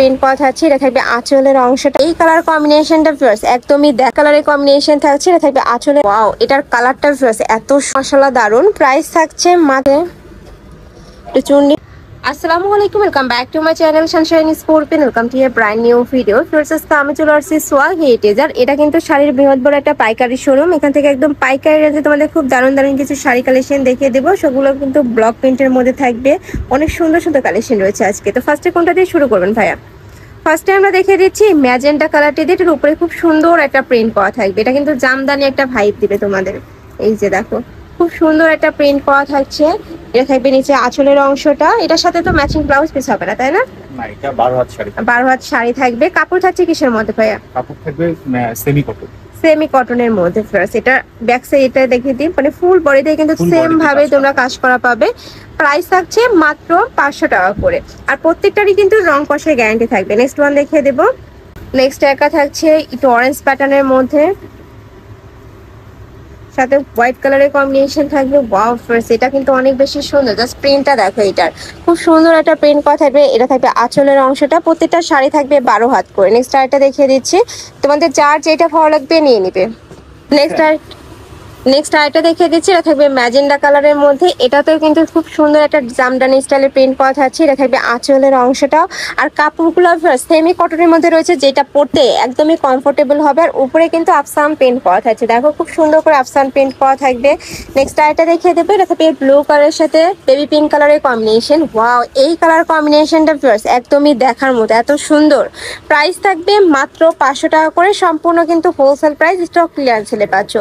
Print করা থাকছে। এটা থাকবে আঁচলের অংশটা, এই কালার কম্বিনেশনটা ভিউয়ার্স একদমই দেখ কালারের কম্বিনেশন থাকছে। এটা থাকবে আঁচলে, ওয়াও এটার কালারটা ভিউয়ার্স এত মশলা দারুন। প্রাইস থাকছে মাত্র চুন্নি। আসসালামু আলাইকুম, welcome back to my channel sunshine sports, welcome to a brand new video. ফিরোজস আমি চলে আসছি সোয়াগ হেরিটেজ। আর এটা কিন্তু শাড়ির বৃহৎ বড় একটা পাইকারি শোরুম। এখান থেকে একদম পাইকারি রেঞ্জে তোমাদের খুব দারুণ দারুণ কিছু শাড়ি কালেকশন দেখিয়ে দেবো। সেগুলো কিন্তু ব্লক প্রিন্টের মধ্যে থাকবে, অনেক সুন্দর সুন্দর কালেকশন রয়েছে আজকে। তো ফার্স্টে কোনটা দিয়ে শুরু করবেন ভাইয়া? ফার্স্টে আমরা দেখিয়ে দিচ্ছি ম্যাজেন্টা কালারটি দিয়ে, এটার উপরে খুব সুন্দর একটা প্রিন্ট করা থাকবে। এটা কিন্তু জামদানি একটা ভাইব দিবে তোমাদের। এই যে দেখো খুব সুন্দর একটা প্রিন্ট করা থাকছে। এটা থাকবে নিচে আঁচলের অংশটা, এটার সাথে তো ম্যাচিং ব্লাউজ পিস হবে না, তাই না? না, এটা 12 হাত শাড়ি। 12 হাত শাড়ি থাকবে। কাপড় থাকছে কিসের মধ্যে ভাইয়া? কাপড় থাকবে সেমি কটন। সেমি কটনের মধ্যে। ফার্স্ট এটা ব্যাক সাইড এটা দেখিয়ে দিই, মানে ফুল বডিতে কিন্তু সেম ভাবে তোমরা কাজ করা পাবে। প্রাইস থাকছে মাত্র 500 টাকা করে, আর প্রত্যেকটারই কিন্তু রং কষের গ্যারান্টি থাকবে। নেক্সট ওয়ান দেখিয়ে দেবো। নেক্সট একটা থাকছে একটু অরেঞ্জ প্যাটার্নের মধ্যে, সাথে হোয়াইট কালারের কম্বিনেশন থাকবে। ওয়াও ফার্স্ট এটা কিন্তু অনেক বেশি সুন্দর, জাস্ট প্রিন্টটা দেখো, এটার খুব সুন্দর একটা প্রিন্ট করা থাকবে। এটা থাকবে আঁচলের অংশটা, প্রত্যেকটা শাড়ি থাকবে 12 হাত করে। নেক্সট আরেকটা দেখিয়ে দিচ্ছি, তোমাদের যার যেটা ভালো লাগবে নিয়ে নিবে। নেক্সট আরেকটা দেখিয়ে দিচ্ছি, এটা থাকবে ম্যাজেন্ডা কালারের মধ্যে। এটাতেও কিন্তু খুব সুন্দর একটা জামদানি স্টাইলের প্রিন্ট করা থাকছে। এটা থাকবে আঁচলের অংশটাও, আর কাপড়গুলো সেমি কটনের মধ্যে রয়েছে, যেটা পরতে একদমই কমফোর্টেবল হবে। আর উপরে কিন্তু আফসান প্রিন্ট করা থাকছে, দেখো খুব সুন্দর করে আফসান প্রিন্ট করা থাকবে। নেক্সট আরেকটা দেখিয়ে দেবো, এটা থাকবে ব্লু কালারের সাথে বেবি পিঙ্ক কালারের কম্বিনেশন। ওয়াও এই কালার কম্বিনেশনটা ভিউয়ার্স একদমই দেখার মতো, এত সুন্দর। প্রাইস থাকবে মাত্র 500 টাকা করে, সম্পূর্ণ কিন্তু হোলসেল প্রাইস, স্টক ক্লিয়ারেন্স সেলে পাচ্ছ।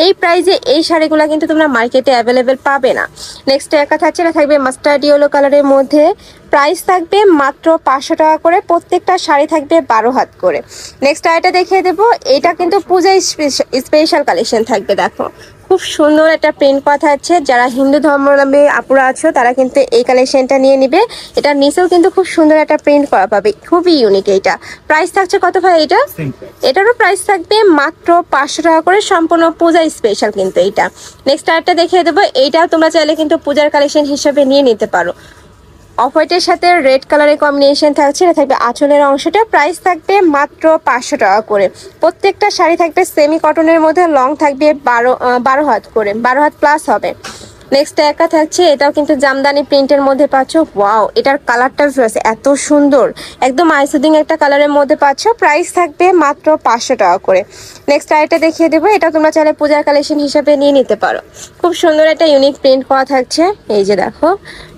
এই প্রাইসে এই শাড়িগুলো কিন্তু তোমরা মার্কেটে অ্যাভেলেবেল পাবে না। নেক্সট একা থাকছে, এটা থাকবে মাস্টার্ড ইয়েলো কালারের মধ্যে। প্রাইস থাকবে মাত্র 500 টাকা করে, প্রত্যেকটা শাড়ি থাকবে 12 হাত করে। নেক্সট আইটা দেখিয়ে দেবো, এটা কিন্তু পূজা স্পেশাল কালেকশন থাকবে। দেখো খুব সুন্দর একটা প্রিন্ট করা থাকছে। যারা হিন্দু ধর্মাবলম্বী আপুরা আছো তারা কিন্তু এই কালেকশনটা নিয়ে নিবে। এটা নিচেও কিন্তু খুব সুন্দর একটা প্রিন্ট করা পাবে, খুবই ইউনিক। এইটা প্রাইস থাকছে কত ভাই? এটারও প্রাইস থাকবে মাত্র 500 টাকা করে, সম্পূর্ণ পূজা স্পেশাল কিন্তু এইটা। নেক্সট আরেকটা দেখিয়ে দেবো, এইটাও তোমরা চাইলে কিন্তু পূজার কালেকশন হিসেবে নিয়ে নিতে পারো। অফ হোয়াইটের সাথে রেড কালারের কম্বিনেশন থাকছে। এটা থাকবে আঁচলের অংশটা, প্রাইস থাকবে মাত্র 500 টাকা করে। প্রত্যেকটা শাড়ি থাকবে সেমি কটনের মধ্যে, লং থাকবে 12 হাত করে, 12 হাত প্লাস হবে। নেক্সট একা থাকছে, এটাও কিন্তু জামদানি প্রিন্টের মধ্যে পাচ্ছ। ওয়াও এটার কালারটা এত সুন্দর, একদম আইসুদিং একটা কালারের মধ্যে পাচ্ছ। প্রাইস থাকবে মাত্র 500 টাকা করে। নেক্সট আরেকটা দেখিয়ে দেবো, এটা তোমরা চাইলে পূজার কালেকশন হিসেবে নিয়ে নিতে পারো। খুব সুন্দর একটা ইউনিক প্রিন্ট করা থাকছে। এই যে দেখো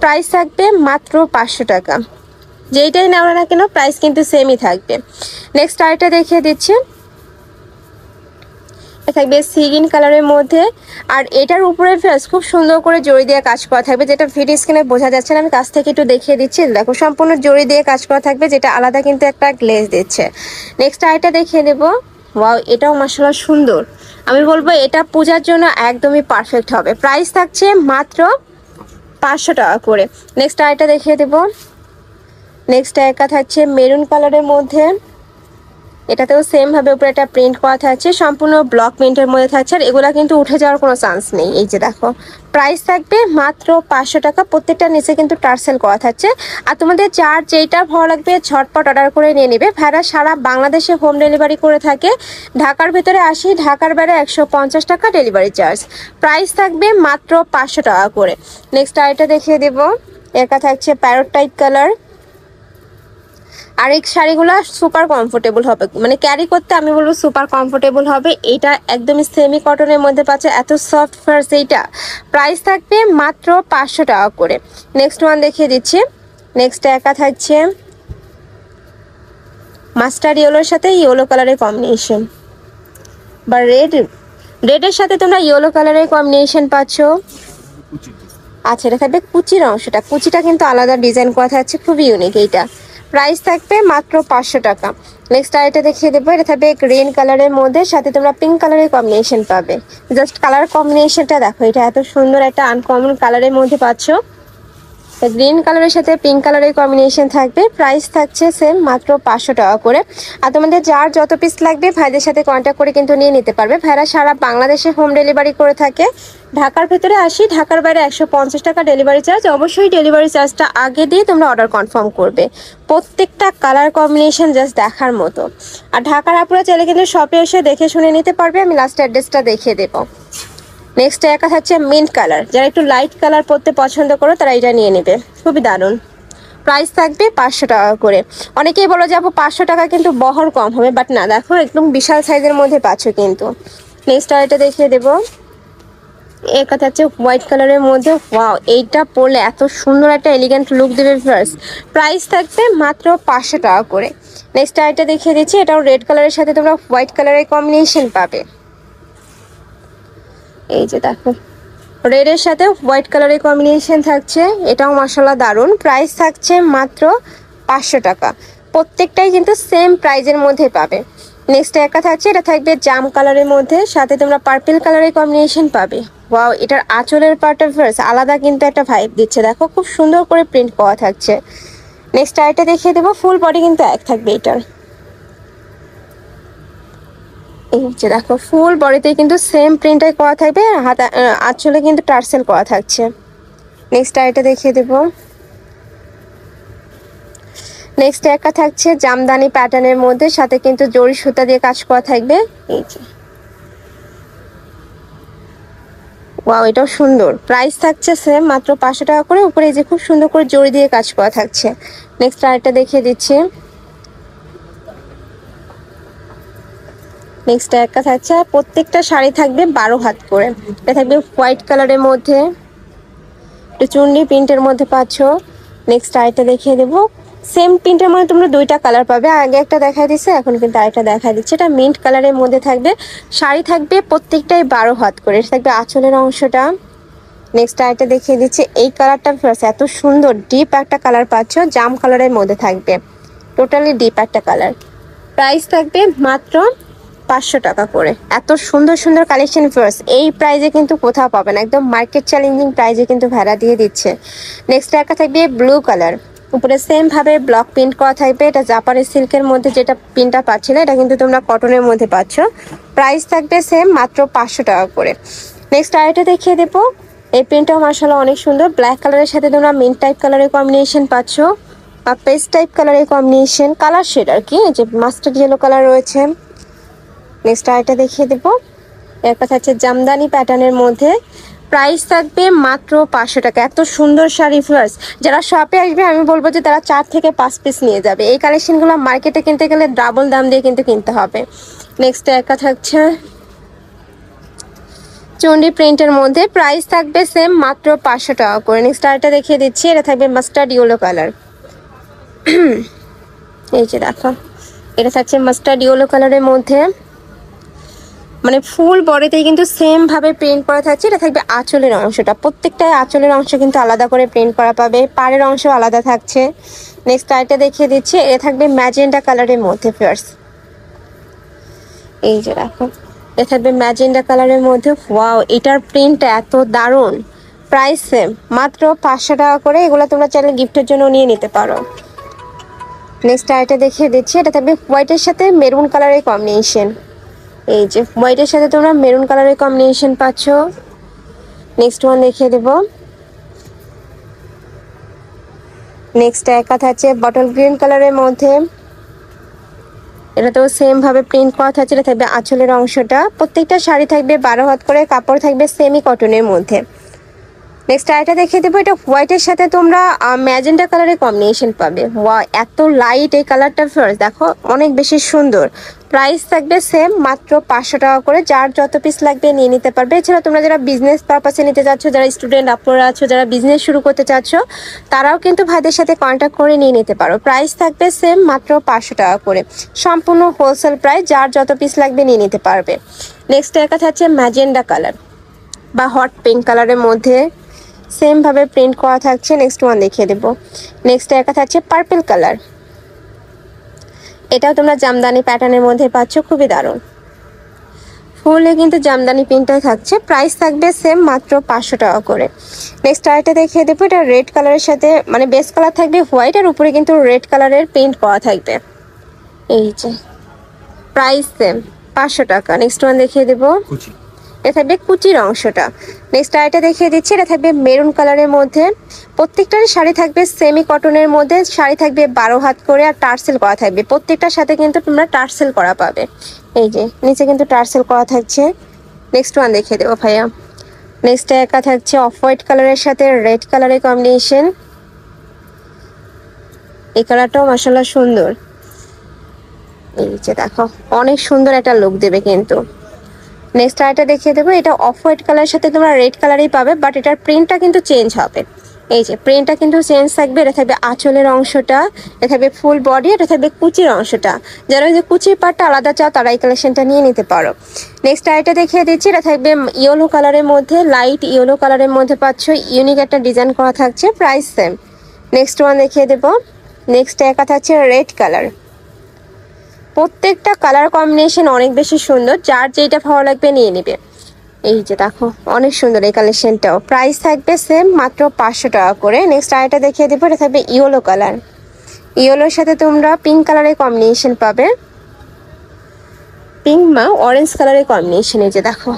প্রাইস থাকবে মাত্র 500 টাকা। যেইটাই নাও না কেন প্রাইস কিন্তু সেমই থাকবে। নেক্সট আরেকটা দেখিয়ে দিচ্ছি, থাকবে সিগিন কালারের মধ্যে। আর এটার উপরে খুব সুন্দর করে জড়ি দিয়ে কাজ করা থাকবে, যেটা ভিডিও স্ক্রিনে বোঝা যাচ্ছে না, আমি কাছ থেকে একটু দেখিয়ে দিচ্ছি। দেখো সম্পূর্ণ জড়ি দিয়ে কাজ করা থাকবে, যেটা আলাদা কিন্তু একটা গ্লেজ দিচ্ছে। নেক্সট আরেকটা দেখিয়ে দেবো। ওয়াও এটাও মাশাআল্লাহ সুন্দর, আমি বলবো এটা পূজার জন্য একদমই পারফেক্ট হবে। প্রাইস থাকছে মাত্র 500 টাকা করে। নেক্সট আরেকটা দেখিয়ে দেবো। নেক্সট একা থাকছে মেরুন কালারের মধ্যে। এটাতেও সেম ভাবে উপরে একটা প্রিন্ট করা থাকছে, সম্পূর্ণ ব্লক প্রিন্টের মধ্যে থাকছে। আর এগুলা কিন্তু উঠে যাওয়ার কোনো চান্স নেই। এই যে দেখো প্রাইস থাকবে মাত্র 500 টাকা, প্রত্যেকটা নিচে কিন্তু টার্সেল করা থাকছে। আর তোমাদের যার যেইটা ভালো লাগবে ঝটপট অর্ডার করে নিয়ে নেবে। ভাইরা সারা বাংলাদেশে হোম ডেলিভারি করে থাকে। ঢাকার ভিতরে 80, ঢাকার বাইরে 150 টাকা ডেলিভারি চার্জ। প্রাইস থাকবে মাত্র 500 টাকা করে। নেক্সট আইটা দেখিয়ে দেবো, একা থাকছে প্যারট টাইপ কালার। আর এই শাড়িগুলো সুপার কমফোর্টেবল হবে, মানে ক্যারি করতে আমি বলবো সুপার কমফোর্টেবল হবে। এটা একদমই সেমি কটনের মধ্যে পাচ্ছে, এত সফট ফার্স। এইটা প্রাইস থাকবে মাত্র 500 টাকা করে। নেক্সট ওয়ান দেখিয়ে দিচ্ছি। নেক্সট একা থাকছে মাস্টার্ড ইয়েলোর সাথে ইয়েলো কালারের কম্বিনেশন, বা রেডের সাথে তোমরা ইয়েলো কালারের কম্বিনেশন পাচ্ছ। আচ্ছা এটা থাকবে কুচির অংশটা, কুচিটা কিন্তু আলাদা ডিজাইন করা থাকছে, খুবই ইউনিক। এইটা প্রাইস থাকবে মাত্র 500 টাকা। নেক্সট আরেকটা দেখিয়ে দেবো, এটা থাকবে গ্রিন কালারের মধ্যে, সাথে তোমরা পিঙ্ক কালারের কম্বিনেশন পাবে। জাস্ট কালার কম্বিনেশনটা দেখো, এটা এত সুন্দর একটা আনকমন কালারের মধ্যে পাচ্ছ। গ্রিন কালারের সাথে পিঙ্ক কালারের কম্বিনেশন থাকবে। প্রাইস থাকছে সেম মাত্র 500 টাকা করে। আর তোমাদের যার যত পিস লাগবে ভাইদের সাথে কন্ট্যাক্ট করে কিন্তু নিয়ে নিতে পারবে। ভাইরা সারা বাংলাদেশে হোম ডেলিভারি করে থাকে। ঢাকার ভেতরে 80, ঢাকার বাইরে 150 টাকা ডেলিভারি চার্জ। অবশ্যই ডেলিভারি চার্জটা আগে দিয়ে তোমরা অর্ডার কনফার্ম করবে। প্রত্যেকটা কালার কম্বিনেশন জাস্ট দেখার মতো। আর ঢাকার আপুরা চাইলে কিন্তু শপে এসে দেখে শুনে নিতে পারবে। আমি লাস্ট অ্যাড্রেসটা দেখিয়ে দেবো। নেক্সট একা থাকছে মিন্ট কালার। যারা একটু লাইট কালার পরতে পছন্দ করো তারা এটা নিয়ে নেবে, খুবই দারুণ। প্রাইস থাকবে 500 টাকা করে। অনেকেই বলো যে আপু 500 টাকা কিন্তু বহর কম হবে, বাট না, দেখো একদম বিশাল সাইজের মধ্যে পাচ্ছ কিন্তু। নেক্সট আর এটা দেখিয়ে দেবো। একা থাকছে হোয়াইট কালারের মধ্যে। ওয়াও, এইটা পরলে এত সুন্দর একটা এলিগেন্ট লুক দেবে ফার্স্ট। প্রাইস থাকবে মাত্র 500 টাকা করে। নেক্সট আর এটা দেখিয়ে দিচ্ছি। এটাও রেড কালারের সাথে তোমরা হোয়াইট কালারের কম্বিনেশন পাবে। এই যে দেখো, রেডের সাথে হোয়াইট কালারের কম্বিনেশন থাকছে। এটাও মাশাআল্লাহ দারুণ। প্রাইস থাকছে মাত্র 500 টাকা। প্রত্যেকটাই কিন্তু সেম প্রাইজের মধ্যে পাবে। নেক্সট একা থাকছে, এটা থাকবে জাম কালারের মধ্যে, সাথে তোমরা পার্পল কালারের কম্বিনেশন পাবে। ওয়াও, এটার আঁচলের পার্ট আলাদা কিন্তু একটা ভাইব দিচ্ছে। দেখো খুব সুন্দর করে প্রিন্ট করা থাকছে। নেক্সট আইটা দেখিয়ে দেবো। ফুল বডি কিন্তু এক থাকবে এটার। এই যে দেখো, ফুল বডিতে কিন্তু সেম প্রিন্টটাই করা থাকবে। হাতা আঁচলে কিন্তু টার্সেল করা থাকছে। নেক্সট আইটা দেখিয়ে দেবো। নেক্সট একটা থাকছে জামদানি প্যাটার্নের মধ্যে, সাথে কিন্তু জরি সুতা দিয়ে কাজ করা থাকবে। এই যে ওয়াও, এটাও সুন্দর। প্রাইস থাকছে সেম মাত্র 500 টাকা করে। উপরে এই যে খুব সুন্দর করে জরি দিয়ে কাজ করা থাকছে। নেক্সট আরেকটা দেখিয়ে দিচ্ছি। নেক্সট একটা থাকছে, প্রত্যেকটা শাড়ি থাকবে 12 হাত করে। এটা থাকবে হোয়াইট কালারের মধ্যে, একটু চুন্ডি প্রিন্টের মধ্যে পাচ্ছ। নেক্সট আরেকটা দেখিয়ে দেবো। সেম প্রিন্টের মধ্যে তোমরা দুইটা কালার পাবে। আগে একটা দেখা দিচ্ছে, এখন কিন্তু আরেকটা দেখা দিচ্ছে। এটা মিন্ট কালারের মধ্যে থাকবে। শাড়ি থাকবে প্রত্যেকটাই 12 হাত করে। এটা থাকবে আঁচলের অংশটা। নেক্সট আরেকটা দেখিয়ে দিচ্ছে। এই কালারটা এত সুন্দর ডিপ একটা কালার পাচ্ছ, জাম কালারের মধ্যে থাকবে। টোটালি ডিপ একটা কালার। প্রাইস থাকবে মাত্র 500 টাকা করে। এত সুন্দর সুন্দর কালেকশন ফার্স্ট এই প্রাইজে কিন্তু কোথাও পাবে না। একদম মার্কেট চ্যালেঞ্জিং প্রাইজে কিন্তু ভাড়া দিয়ে দিচ্ছে। নেক্সট একটা থাকবে ব্লু কালার। উপরে সেম ভাবে ব্লক প্রিন্ট করা থাকবে। এটা জাপানি সিল্কের মধ্যে যেটা প্রিন্টটা পাচ্ছিলে, এটা কিন্তু তোমরা কটনের মধ্যে পাচ্ছ। প্রাইস থাকবে সেম মাত্র 500 টাকা করে। নেক্সট আরেকটা দেখিয়ে দেবো। এই প্রিন্টটাও মাশাআল্লাহ অনেক সুন্দর। ব্ল্যাক কালারের সাথে তোমরা মিন্ট টাইপ কালারের কম্বিনেশন পাচ্ছ, বা পেস্ট টাইপ কালারের কম্বিনেশন, কালার শেড আর কি, যে মাস্টার্ড ইয়েলো কালার রয়েছে। নেক্সট আরেকটা দেখিয়ে দেবো। এর কথা হচ্ছে জামদানি প্যাটার্নের মধ্যে। প্রাইস থাকবে মাত্র 500 টাকা। এত সুন্দর শাড়ি ফার্স্ট। যারা শপে আসবে আমি বলবো যে তারা 4 থেকে 5 পিস নিয়ে যাবে। এই কালেকশনগুলো মার্কেটে কিনতে গেলে ডাবল দাম দিয়ে কিন্তু কিনতে হবে। নেক্সট একা থাকছে চন্ডি প্রিন্টের মধ্যে। প্রাইস থাকবে সেম মাত্র 500 টাকা করে। নেক্সট আরেকটা দেখিয়ে দিচ্ছি। এটা থাকবে মাস্টার্ড ইয়েলো কালার। এই যে দেখো, এটা থাকছে মাস্টার্ড ইয়েলো কালারের মধ্যে। মানে ফুল বডিতেই কিন্তু সেম ভাবে প্রিন্ট করা থাকছে। এটা থাকবে আঁচলের অংশটা। প্রত্যেকটাই আঁচলের অংশ কিন্তু আলাদা করে প্রিন্ট করা পাবে। পাড়ের অংশ আলাদা থাকছে। নেক্সট আরেকটা দেখিয়ে দিচ্ছি। এটা থাকবে ম্যাজেন্ডা কালারের মধ্যে ফার্স্ট। এই যে দেখো, এটা থাকবে ম্যাজেন্ডা কালারের মধ্যে। ওয়াও, এটার প্রিন্টটা এত দারুণ। প্রাইস সেম মাত্র 500 টাকা করে। এগুলো তোমরা চাইলে গিফটের জন্য নিয়ে নিতে পারো। নেক্সট আরেকটা দেখিয়ে দিচ্ছি। এটা থাকবে হোয়াইটের সাথে মেরুন কালারের কম্বিনেশন। এই যে হোয়াইটের সাথে তোমরা মেরুন কালারের কম্বিনেশন পাচ্ছ। নেক্সট ওয়ান দেখিয়ে দেবো। নেক্সট একা থাকছে বটল গ্রিন কালারের মধ্যে। এটা তো সেম ভাবে প্রিন্ট করা থাকছে। এটা থাকবে আঁচলের অংশটা। প্রত্যেকটা শাড়ি থাকবে 12 হাত করে। কাপড় থাকবে সেমি কটনের মধ্যে। নেক্সট আরেকটা দেখিয়ে দেবো। এটা হোয়াইটের সাথে তোমরা ম্যাজেন্টা কালারের কম্বিনেশন পাবে। ওয়াও, এত লাইট এই কালারটা ফার্স্ট। দেখো অনেক বেশি সুন্দর। প্রাইস থাকবে সেম মাত্র 500 টাকা করে। যার যত পিস লাগবে নিয়ে নিতে পারবে। এছাড়া তোমরা যারা বিজনেস পারপাসে নিতে চাচ্ছ, যারা স্টুডেন্ট আপনারা আছো, যারা বিজনেস শুরু করতে চাচ্ছ, তারাও কিন্তু ভাইদের সাথে কন্ট্যাক্ট করে নিয়ে নিতে পারো। প্রাইস থাকবে সেম মাত্র 500 টাকা করে। সম্পূর্ণ হোলসেল প্রাইস। যার যত পিস লাগবে নিয়ে নিতে পারবে। নেক্সট একটা থাকছে ম্যাজেন্ডা কালার বা হট পিঙ্ক কালারের মধ্যে। সেম ভাবে প্রিন্ট করা থাকছে। নেক্সট ওয়ান দেখিয়ে দেবো। নেক্সট একটা থাকছে পার্পল কালার। এটাও তোমরা জামদানি প্যাটার্নের মধ্যে পাচ্ছ, খুবই দারুণ। ফুলে কিন্তু জামদানি প্রিন্টটাই থাকছে, প্রাইস থাকবে সেম মাত্র 500 টাকা করে। নেক্সট আরেকটা দেখিয়ে দেবো, এটা রেড কালারের সাথে মানে বেস কালার থাকবে হোয়াইট আর উপরে কিন্তু রেড কালারের প্রিন্ট করা থাকবে। এই যে প্রাইস সেম 500 টাকা। নেক্সট ওয়ান দেখিয়ে দেবো, কুচি। এটা থাকবে কুচির অংশটা। নেক্সট আরেকটা দেখিয়ে দিচ্ছি, এটা থাকবে মেরুন কালারের মধ্যে। প্রত্যেকটার শাড়ি থাকবে সেমি কটনের মধ্যে, শাড়ি থাকবে 12 হাত করে আর টার্সেল করা থাকবে। প্রত্যেকটার সাথে কিন্তু তোমরা টার্সেল করা পাবে। এই যে নিচে কিন্তু টার্সেল করা থাকছে। নেক্সট ওয়ান দেখিয়ে দেবো ভাইয়া। নেক্সট একা থাকছে অফ হোয়াইট কালারের সাথে রেড কালারের কম্বিনেশন। এই কালারটাও মাশাআল্লাহ সুন্দর। এই যে দেখো অনেক সুন্দর একটা লুক দেবে কিন্তু। নেক্সট আরেকটা দেখিয়ে দেবো, এটা অফ হোয়াইট কালারের সাথে তোমরা রেড কালারই পাবে, বাট এটার প্রিন্টটা কিন্তু চেঞ্জ হবে। এই যে প্রিন্টটা কিন্তু চেঞ্জ থাকবে। এটা থাকবে আঁচলের অংশটা, এটা থাকবে ফুল বডি, এটা থাকবে কুচির অংশটা। যারা ওই যে কুচির পাটটা আলাদা চাও তারা এই কালেকশনটা নিয়ে নিতে পারো। নেক্সট আরেকটা দেখিয়ে দিচ্ছি, এটা থাকবে ইয়েলো কালারের মধ্যে, লাইট ইয়েলো কালারের মধ্যে পাচ্ছ। ইউনিক একটা ডিজাইন করা থাকছে, প্রাইস সেম। নেক্সট ওয়ান দেখিয়ে দেবো, নেক্সট একা থাকছে রেড কালার। প্রত্যেকটা কালার কম্বিনেশন অনেক বেশি সুন্দর, যার যেটা ভালো লাগবে নিয়ে নিবে। এই যে দেখো অনেক সুন্দর এই কালেকশনটাও, প্রাইস থাকবে সেম মাত্র 500 টাকা করে। নেক্সট আরেকটা দেখিয়ে দেবো, এটা থাকবে ইয়েলো কালার। ইয়েলোর সাথে তোমরা পিঙ্ক কালারের কম্বিনেশন পাবে, পিঙ্ক মা অরেঞ্জ কালারের কম্বিনেশন। এই যে দেখো,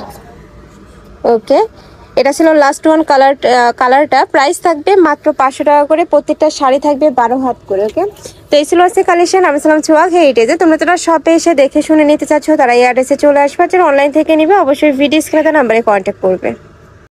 ওকে এটা ছিল লাস্ট ওয়ান কালারটা। প্রাইস থাকবে মাত্র 500 টাকা করে। প্রত্যেকটা শাড়ি থাকবে 12 হাত করে। ওকে, তো এই ছিল আজকে কালেকশন। আমি ছিলাম ছোঁয়া হেরিটেজে। তোমরা যারা শপে এসে দেখে শুনে নিতে চাচ্ছ তারা এই অ্যাড্রেসে চলে আসবে, যারা অনলাইন থেকে নিবে অবশ্যই ভিডিও স্ক্রিনে নাম্বারে কন্ট্যাক্ট করবে।